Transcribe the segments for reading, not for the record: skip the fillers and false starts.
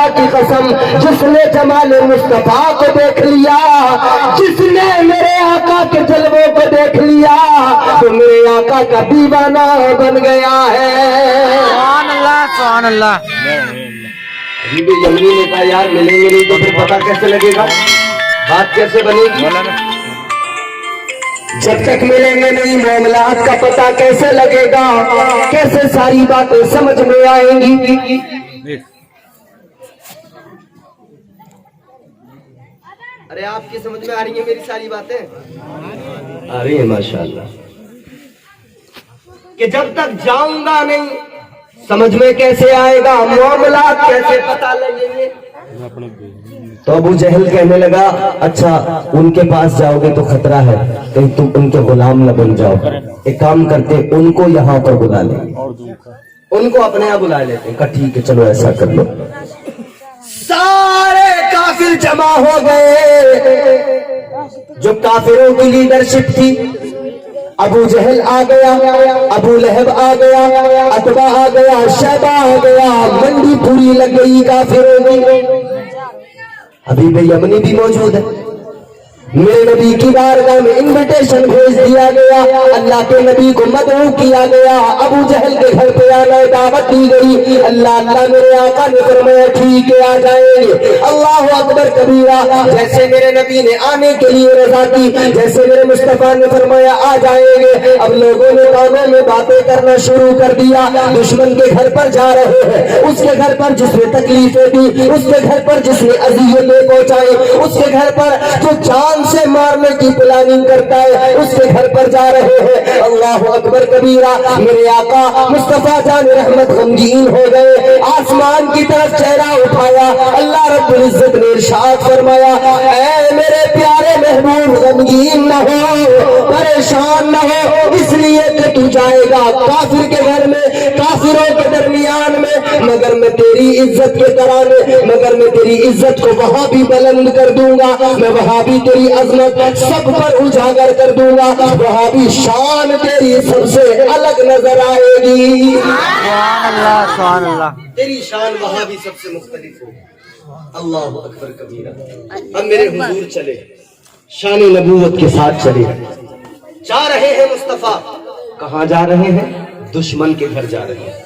خدا کی قسم جس نے جمال مصطفیٰ کو دیکھ لیا، جس نے میرے آقا کے جلووں کو دیکھ لیا تو میرے آقا کا دیوانہ بن گیا ہے۔ سبحان اللہ سبحان اللہ۔ ابھی بھی یمنی نے کہا یار ملیں گے نہیں تو پھر پتہ کیسے لگے گا، بات کیسے بنے گی؟ جب تک ملیں گے نہیں معاملات کا پتہ کیسے لگے گا، کیسے ساری باتیں سمجھ میں آئیں گی؟ ارے آپ کی سمجھ میں آ رہی ہیں میری ساری باتیں؟ آ رہی ہیں ماشاءاللہ۔ کہ جب تک جاؤں گا نہیں سمجھ میں کیسے آئے گا، معاملات کیسے پتہ لگیں گے؟ تو ابو جہل کہنے لگا اچھا ان کے پاس جاؤ گے تو خطرہ ہے کہیں تم ان کے غلام نہ بن جاؤ، ایک کام کرتے ان کو یہاں پر بلا لیں، ان کو اپنے یہاں بلا لیتے ہیں۔ کہا ٹھیک ہے چلو ایسا کر لو۔ سارے کافر جمع ہو گئے، جو کافروں کی لیڈرشپ تھی، ابو جہل آ گیا، ابو لہب آ گیا، عتبہ آ گیا، شیبہ آ گیا، منڈی پوری لگ گئی کافروں کی۔ حبیب یمنی بھی موجود ہے، میرے نبی کی بارگاہ میں انویٹیشن بھیج دیا گیا، اللہ کے نبی کو مدعو کیا گیا، ابو جہل کے گھر پہ آنا دعوت دی گئی۔ اللہ میرے آقا نے فرمایا ٹھیک ہے آ جائیں گے، اللہ اکبر کبیرہ۔ جیسے میرے نبی نے آنے کے لیے رضا کی، جیسے میرے مصطفیٰ نے فرمایا آ جائیں گے، اب لوگوں نے کانوں میں باتیں کرنا شروع کر دیا۔ دشمن کے گھر پر جا رہے ہیں، اس کے گھر پر جس نے تکلیفیں دی، اس کے گھر پر جس نے اذیتیں پہنچائی، اس کے گھر پر جو جان سے مارنے کی پلاننگ کرتا ہے اس کے گھر پر جا رہے ہیں۔ اللہ اکبر کبیرہ۔ میرے آقا مصطفیٰ جان رحمت غمگین ہو گئے، آسمان کی طرف چہرہ اٹھایا، اللہ رب العزت نے ارشاد فرمایا اے میرے پیارے محبوب غمگین نہ ہو، پریشان نہ ہو، اس لیے کہ تو جائے گا کافر کے گھر میں، کافروں کے درمیان میں، مگر میں تیری عزت کے ترانے، مگر میں تیری عزت کو وہاں بھی بلند کر دوں گا، میں وہاں بھی تیری عظمت سب پر اجاگر کر دوں گا، وہاں بھی شان تیری سب سے الگ نظر آئے گی۔ سبحان اللہ سبحان اللہ۔ تیری شان وہاں بھی سب سے مختلف ہوگی۔ اللہ اکبر کبیرہ۔ اب میرے حضور چلے، شان نبوت کے ساتھ چلے، جا رہے ہیں مصطفیٰ، کہاں جا رہے ہیں؟ دشمن کے گھر جا رہے ہیں۔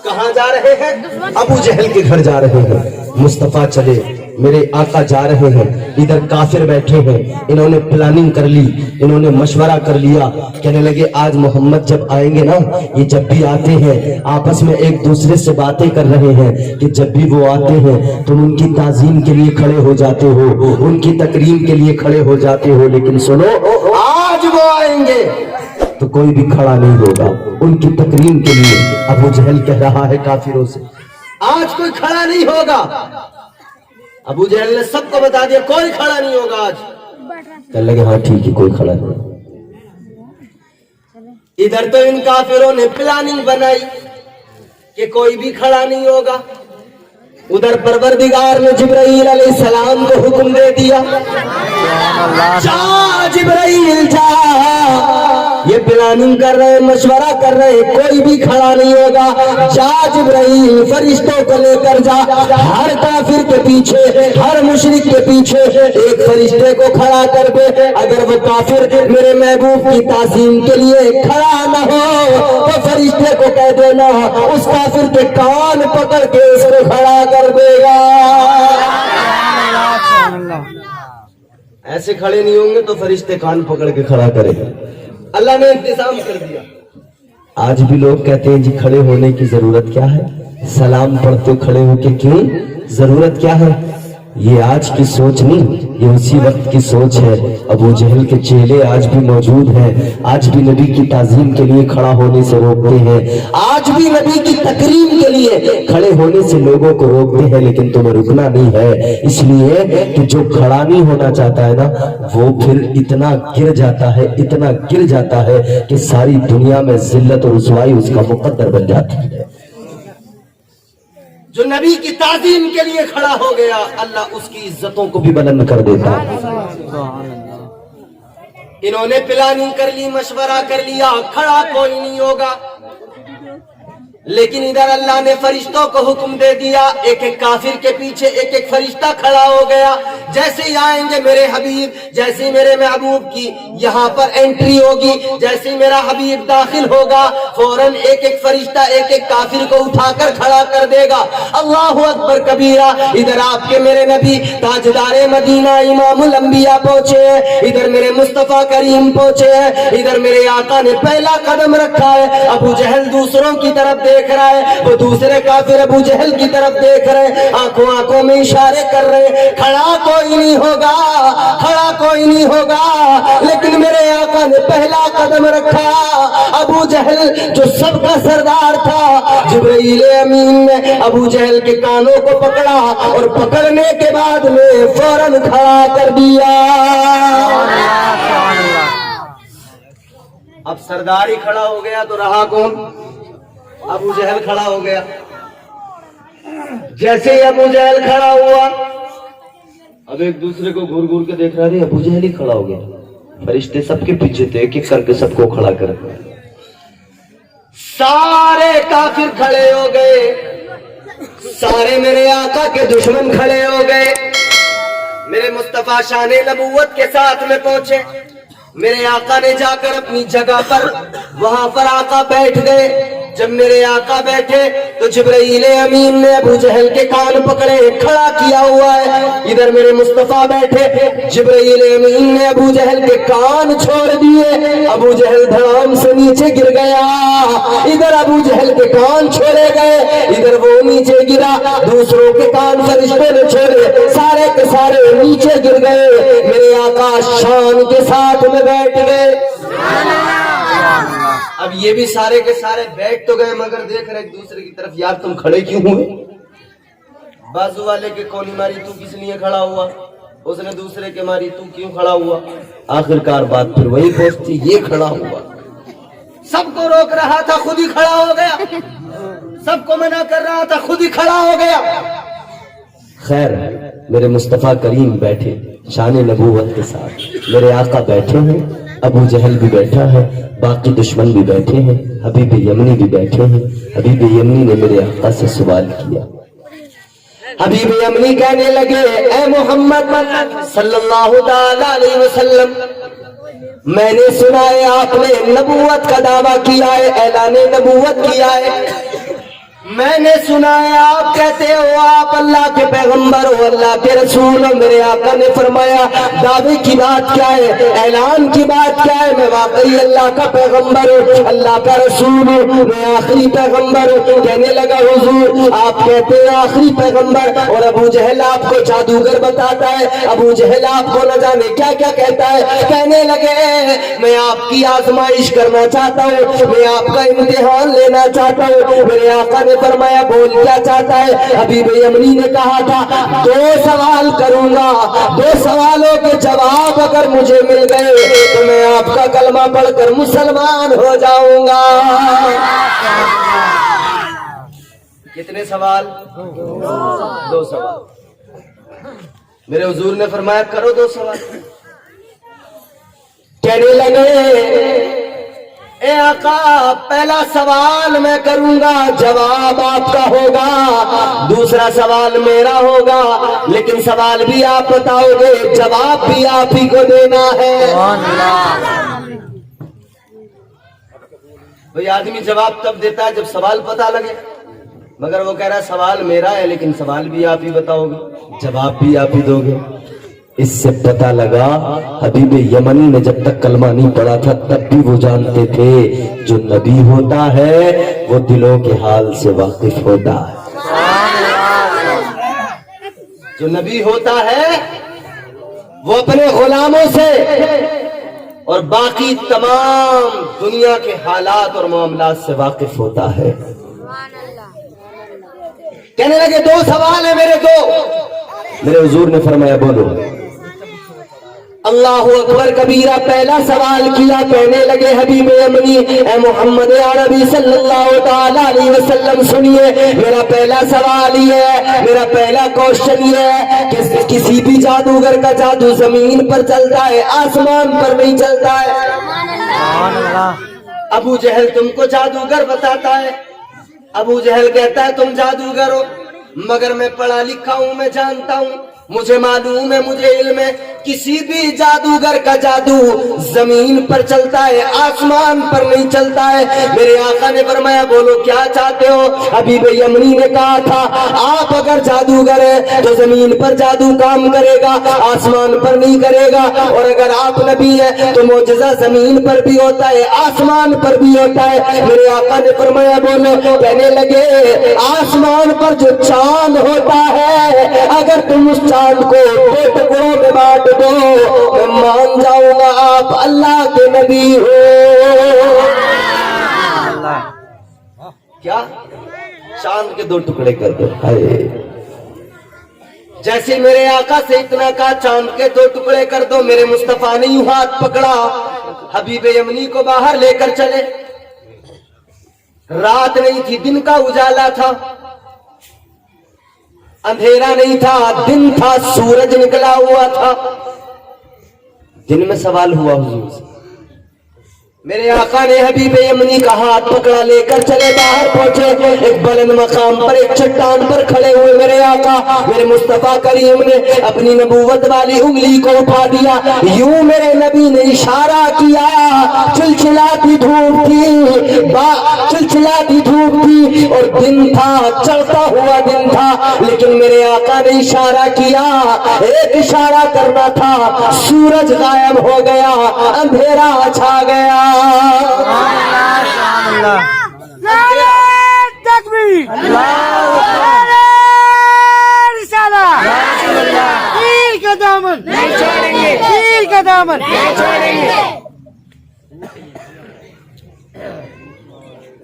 کہاں جا رہے ہیں؟ ابو جہل کے گھر جا رہے ہیں۔ مصطفیٰ چلے، میرے آقا جا رہے ہیں، ادھر کافر بیٹھے ہیں، انہوں نے پلاننگ کر لی، انہوں نے مشورہ کر لیا، کہنے لگے آج محمد جب آئیں گے نا، یہ جب بھی آتے ہیں آپس میں ایک دوسرے سے باتیں کر رہے ہیں کہ جب بھی وہ آتے ہیں تم ان کی تعظیم کے لیے کھڑے ہو جاتے ہو، ان کی تکریم کے لیے کھڑے ہو جاتے ہو، لیکن سنو آج وہ آئیں گے تو کوئی بھی کھڑا نہیں ہوگا ان کی تکریم کے لیے۔ ابو جہل کہہ رہا ہے کافروں سے آج کوئی کھڑا نہیں ہوگا۔ ابو جہل نے سب کو بتا دیا کوئی کھڑا نہیں ہوگا آج۔ کہنے لگے ہاں ٹھیک ہے کوئی کھڑا نہیں۔ ادھر تو ان کافروں نے پلاننگ بنائی کہ کوئی بھی کھڑا نہیں ہوگا، ادھر پروردگار نے جبرائیل علیہ السلام کو حکم دے دیا جا جبرائیل جا، یہ پلاننگ کر رہے مشورہ کر رہے کوئی بھی کھڑا نہیں ہوگا، جا جبرائیل فرشتوں کو لے کر جا، ہر کافر کے پیچھے ہر مشرک کے پیچھے ایک فرشتے کو کھڑا کر دے، اگر وہ کافر میرے محبوب کی تعظیم کے لیے کھڑا نہ ہو تو فرشتے کو کہہ دینا اس کافر کے کان پکڑ کے اس کو کھڑا کر دے گا۔ ایسے کھڑے نہیں ہوں گے تو فرشتے کان پکڑ کے کھڑا کرے، اللہ نے انتظام کر دیا۔ آج بھی لوگ کہتے ہیں جی کھڑے ہونے کی ضرورت کیا ہے، سلام پڑھتے کھڑے ہو کے کیوں، ضرورت کیا ہے؟ یہ آج کی سوچ نہیں، یہ اسی وقت کی سوچ ہے۔ ابو جہل کے چیلے آج بھی موجود ہیں، آج بھی نبی کی تعظیم کے لیے کھڑا ہونے سے روکتے ہیں، آج بھی نبی کی تکریم کے لیے کھڑے ہونے سے لوگوں کو روکتے ہیں، لیکن تمہیں رکنا نہیں ہے، اس لیے کہ جو کھڑا نہیں ہونا چاہتا ہے نا وہ پھر اتنا گر جاتا ہے، اتنا گر جاتا ہے کہ ساری دنیا میں ذلت اور رسوائی اس کا مقدر بن جاتی ہے۔ جو نبی کی تعظیم کے لیے کھڑا ہو گیا اللہ اس کی عزتوں کو بھی بلند کر دیتا ہے۔ انہوں نے پلاننگ کر لی، مشورہ کر لیا، کھڑا کوئی نہیں ہوگا۔ لیکن ادھر اللہ نے فرشتوں کو حکم دے دیا، ایک ایک کافر کے پیچھے ایک ایک فرشتہ کھڑا ہو گیا. جیسے ہی آئیں گے میرے حبیب، جیسے ہی میرے محبوب کی یہاں پر انٹری ہوگی، جیسے ہی میرا حبیب داخل ہوگا، فوراً ایک ایک فرشتہ ایک ایک کافر کو اٹھا کر کھڑا کر دے گا. اللہ اکبر کبیرہ. ادھر آپ کے میرے نبی تاجدار مدینہ امام الانبیاء پہنچے ہیں، ادھر میرے مصطفیٰ کریم پہنچے ہیں، ادھر میرے آقا نے پہلا قدم رکھا ہے. ابو جہل دوسروں کی طرف دیکھ رہا ہے، وہ دوسرے کافر ابو جہل کی طرف دیکھ رہے ہیں، آنکھوں آنکھوں میں اشارے کر رہے ہیں. کھڑا کوئی نہیں ہوگا، کھڑا کوئی نہیں ہوگا، لیکن میرے آقا نے پہلا قدم رکھا. ابو جہل جو سب کا سردار تھا، جبرائیل امین نے ابو جہل کے کانوں کو پکڑا اور پکڑنے کے بعد میں فوراً کھڑا کر دیا. اب سردار ہی کھڑا ہو گیا تو رہا کون؟ ابو جہل کھڑا ہو گیا. جیسے ہی ابو جہل کھڑا ہوا، اب ایک دوسرے کو گور گور کے دیکھ رہا ہے، ابو جہل ہی کھڑا ہو گیا. فرشتے سب کے پیچھے تھے، ایک ایک کر کے سب کو کھڑا کر دیا. سارے کافر کھڑے ہو گئے، سارے میرے آقا کے دشمن کھڑے ہو گئے. میرے مصطفیٰ شان نبوت کے ساتھ میں پہنچے. میرے آقا نے جا کر اپنی جگہ پر وہاں پر آقا بیٹھ گئے. جب میرے آقا بیٹھے تو جبرائیل امین نے ابو جہل کے کان پکڑے، کھڑا کیا ہوا ہے. ادھر میرے مصطفیٰ بیٹھے، جبرائیل امین نے ابو جہل کے کان چھوڑ دیے. ابو جہل دھڑام سے نیچے گر گیا. ادھر ابو جہل کے کان چھوڑے گئے، ادھر وہ نیچے گرا. دوسروں کے کان فرشتوں نے چھوڑے، سارے کے سارے نیچے گر گئے. میرے آقا شان کے ساتھ میں بیٹھ گئے. اب یہ بھی سارے کے سارے بیٹھ تو گئے، مگر دیکھ رہے ایک دوسرے کی طرف، یار تم کھڑے کیوں ہوئے؟ بازو والے کے کونی ماری، تو کس لیے کھڑا ہوا؟ اس نے دوسرے کے ماری، تو کیوں کھڑا ہوا؟ آخرکار بات پھر وہی پہنچتی، یہ کھڑا ہوا. سب کو روک رہا تھا، خود ہی کھڑا ہو گیا. سب کو منع کر رہا تھا، خود ہی کھڑا ہو گیا. خیر، میرے مصطفیٰ کریم بیٹھے شان نبوت کے ساتھ. میرے آقا بیٹھے ہیں، ابو جہل بھی بیٹھا ہے، باقی دشمن بھی بیٹھے ہیں، حبیب یمنی بھی بیٹھے ہیں. حبیب یمنی نے میرے آقا سے سوال کیا. حبیب یمنی کہنے لگے، اے محمد صلی اللہ تعالی علیہ وسلم، میں نے سنا ہے آپ نے نبوت کا دعویٰ کیا ہے، اعلان نبوت کیا ہے. میں نے سنا ہے آپ کہتے ہو آپ اللہ کے پیغمبر ہو، اللہ کے رسول ہو. میرے آقا نے فرمایا، دعوے کی بات کیا ہے، اعلان کی بات کیا ہے؟ میں واقعی اللہ کا پیغمبر ہوں، اللہ کا رسول ہوں، میں آخری پیغمبر ہوں. کہنے لگا، حضور آپ کہتے ہیں آخری پیغمبر، اور ابو جہل آپ کو جادوگر بتاتا ہے، ابو جہل آپ کو نہ جانے کیا کیا کہتا ہے. کہنے لگے، میں آپ کی آزمائش کرنا چاہتا ہوں، میں آپ کا امتحان لینا چاہتا ہوں. میرے آقا نے فرمایا، بول کیا چاہتا ہے؟ حبیب یمنی نے کہا تھا، 2 سوال کروں گا، 2 سوالوں کے جواب اگر مجھے مل گئے تو میں آپ کا کلمہ پڑھ کر مسلمان ہو جاؤں گا. کتنے سوال؟ 2 سوال. میرے حضور نے فرمایا، کرو 2 سوال. کہنے لگے، اے آقا پہلا سوال میں کروں گا، جواب آپ کا ہوگا، دوسرا سوال میرا ہوگا، لیکن سوال بھی آپ بتاؤ گے، جواب بھی آپ ہی کو دینا ہے. بھئی آدمی جواب تب دیتا ہے جب سوال پتہ لگے، مگر وہ کہہ رہا ہے سوال میرا ہے لیکن سوال بھی آپ ہی بتاؤ گے، جواب بھی آپ ہی دو گے. اس سے پتہ لگا حبیب یمنی نے جب تک کلمہ نہیں پڑھا تھا تب بھی وہ جانتے تھے جو نبی ہوتا ہے وہ دلوں کے حال سے واقف ہوتا ہے. جو نبی ہوتا ہے وہ اپنے غلاموں سے اور باقی تمام دنیا کے حالات اور معاملات سے واقف ہوتا ہے. کہنے لگے 2 سوال ہیں میرے 2. میرے حضور نے فرمایا، بولو. اللہ اکبر کبیرہ. پہلا سوال کیا، کہنے لگے حبیب یمنی، اے محمد عربی صلی اللہ تعالی علیہ وسلم سنیے، میرا پہلا سوال یہ ہے، میرا پہلا کوشچن یہ ہے کہ کسی بھی جادوگر کا جادو زمین پر چلتا ہے، آسمان پر نہیں چلتا ہے. ابو جہل تم کو جادوگر بتاتا ہے، ابو جہل کہتا ہے تم جادوگر ہو، مگر میں پڑھا لکھا ہوں، میں جانتا ہوں، مجھے معلوم ہے، مجھے علم ہے، کسی بھی جادوگر کا جادو زمین پر چلتا ہے، آسمان پر نہیں چلتا ہے۔ میرے آقا نے فرمایا بولو کیا چاہتے ہو؟ حبیب یمنی نے کہا تھا آپ اگر جادوگر ہیں تو زمین پر جادو کام کرے گا، آسمان پر نہیں کرے گا، اور اگر آپ نبی ہیں تو معجزہ زمین پر بھی ہوتا ہے، آسمان پر بھی ہوتا ہے۔ میرے آقا نے فرمایا بولو، کہنے لگے آسمان پر جو چاند ہوتا ہے اگر تم اس چاند کو دو ٹکڑوں میں بانٹ دو میں مان جاؤں گا آپ اللہ کے نبی ہو۔ کیا چاند کے دو ٹکڑے کر دو؟ جیسے میرے آقا سے اتنا کہا چاند کے دو ٹکڑے کر دو، میرے مصطفیٰ نے یوں ہاتھ پکڑا، حبیب یمنی کو باہر لے کر چلے۔ رات نہیں تھی، دن کا اجالا تھا، اندھیرا نہیں تھا، دن تھا، سورج نکلا ہوا تھا۔ دن میں سوال ہوا حضور سے، میرے آقا نے حبیب یمنی کا ہاتھ پکڑا، لے کر چلے، باہر پہنچے، ایک بلند مقام پر ایک چٹان پر کھڑے ہوئے میرے آقا، میرے مصطفیٰ کریم نے اپنی نبوت والی انگلی کو اٹھا دیا، یوں میرے نبی نے اشارہ کیا، چلچلاتی دھوپ تھی، چلچلاتی دھوپ تھی اور دن تھا، چڑھتا ہوا دن تھا، لیکن میرے آقا نے اشارہ کیا، ایک اشارہ کرنا تھا، سورج غائب ہو گیا، اندھیرا چھا گیا۔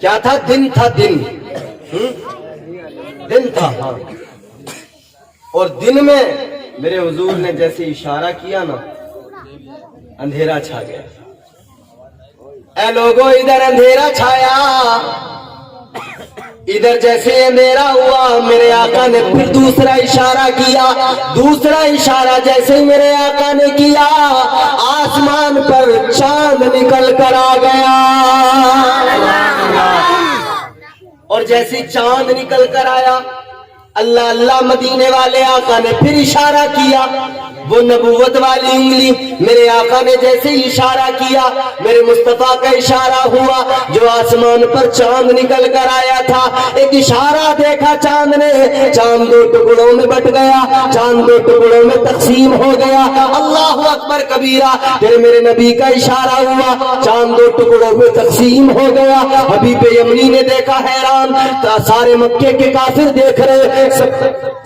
کیا تھا؟ دن تھا، دن تھا، اور دن میں میرے حضور نے جیسے اشارہ کیا نا اندھیرا چھا گیا۔ اے لوگوں ادھر اندھیرا چھایا، ادھر جیسے اندھیرا ہوا میرے آقا نے پھر دوسرا اشارہ کیا، دوسرا اشارہ جیسے ہی میرے آقا نے کیا آسمان پر چاند نکل کر آ گیا، اور جیسے چاند نکل کر آیا اللہ اللہ مدینے والے آقا نے پھر اشارہ کیا، وہ نبوت والی انگلی میرے آقا نے جیسے ہی اشارہ کیا میرے مصطفیٰ کا اشارہ ہوا، جو آسمان پر چاند نکل کر آیا تھا، ایک اشارہ دیکھا چاند نے، چاند دو ٹکڑوں میں بٹ گیا، چاند دو ٹکڑوں میں تقسیم ہو گیا۔ اللہ اکبر کبیرہ، پھر میرے نبی کا اشارہ ہوا، چاند دو ٹکڑوں میں تقسیم ہو گیا۔ حبیب یمنی نے دیکھا، حیران، سارے مکے کے کافر دیکھ رہے،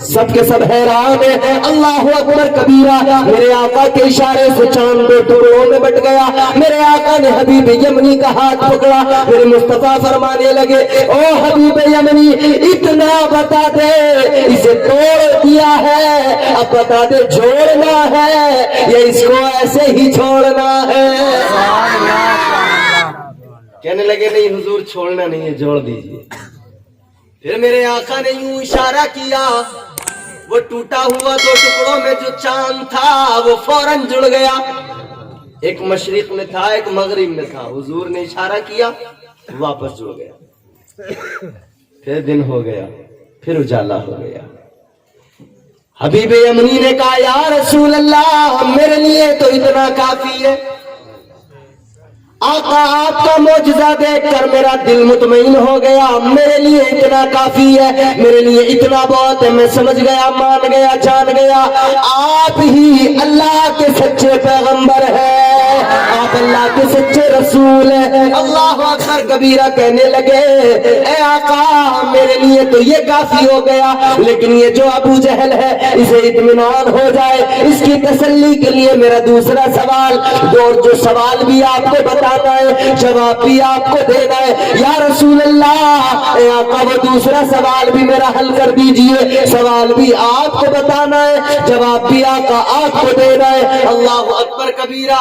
سب کے سب حیران ہیں۔ اللہ اکبر کبیرہ، میرے آقا کے اشارے سے چاند دو ٹکڑوں میں بٹ گیا۔ میرے آقا نے حبیب یمنی کا ہاتھ پکڑا، میرے مصطفیٰ فرمانے لگے او حبیب یمنی اتنا بتا دے، اسے توڑ دیا ہے، اب بتا دے جوڑنا ہے یا اس کو ایسے ہی چھوڑنا ہے؟ کہنے لگے نہیں حضور چھوڑنا نہیں ہے، جوڑ دیجئے۔ پھر میرے آقا نے یوں اشارہ کیا، وہ ٹوٹا ہوا دو ٹکڑوں میں جو چاند تھا وہ فوراً جڑ گیا، ایک مشرق میں تھا ایک مغرب میں تھا، حضور نے اشارہ کیا واپس جڑ گیا، پھر دن ہو گیا، پھر اجالا ہو گیا۔ حبیب یمنی نے کہا یا رسول اللہ میرے لیے تو اتنا کافی ہے، آقا آپ کا معجزہ دیکھ کر میرا دل مطمئن ہو گیا، میرے لیے اتنا کافی ہے، میرے لیے اتنا بہت ہے، میں سمجھ گیا، مان گیا، جان گیا آپ ہی اللہ کے سچے پیغمبر ہیں، آپ اللہ کے سچے رسول ہیں۔ اللہ اکبر کبیرہ، کہنے لگے اے آقا میرے لیے تو یہ کافی ہو گیا، لیکن یہ جو ابو جہل ہے اسے اطمینان ہو جائے، اس کی تسلی کے لیے میرا دوسرا سوال، جو سوال بھی آپ کو بتا جواب بھی آپ کو دینا ہے یا رسول اللہ، اے آقا وہ دوسرا سوال بھی میرا حل کر دیجئے، سوال بھی آپ کو بتانا ہے، جواب بھی آقا آپ کو دینا ہے۔ اللہ اکبر کبیرہ،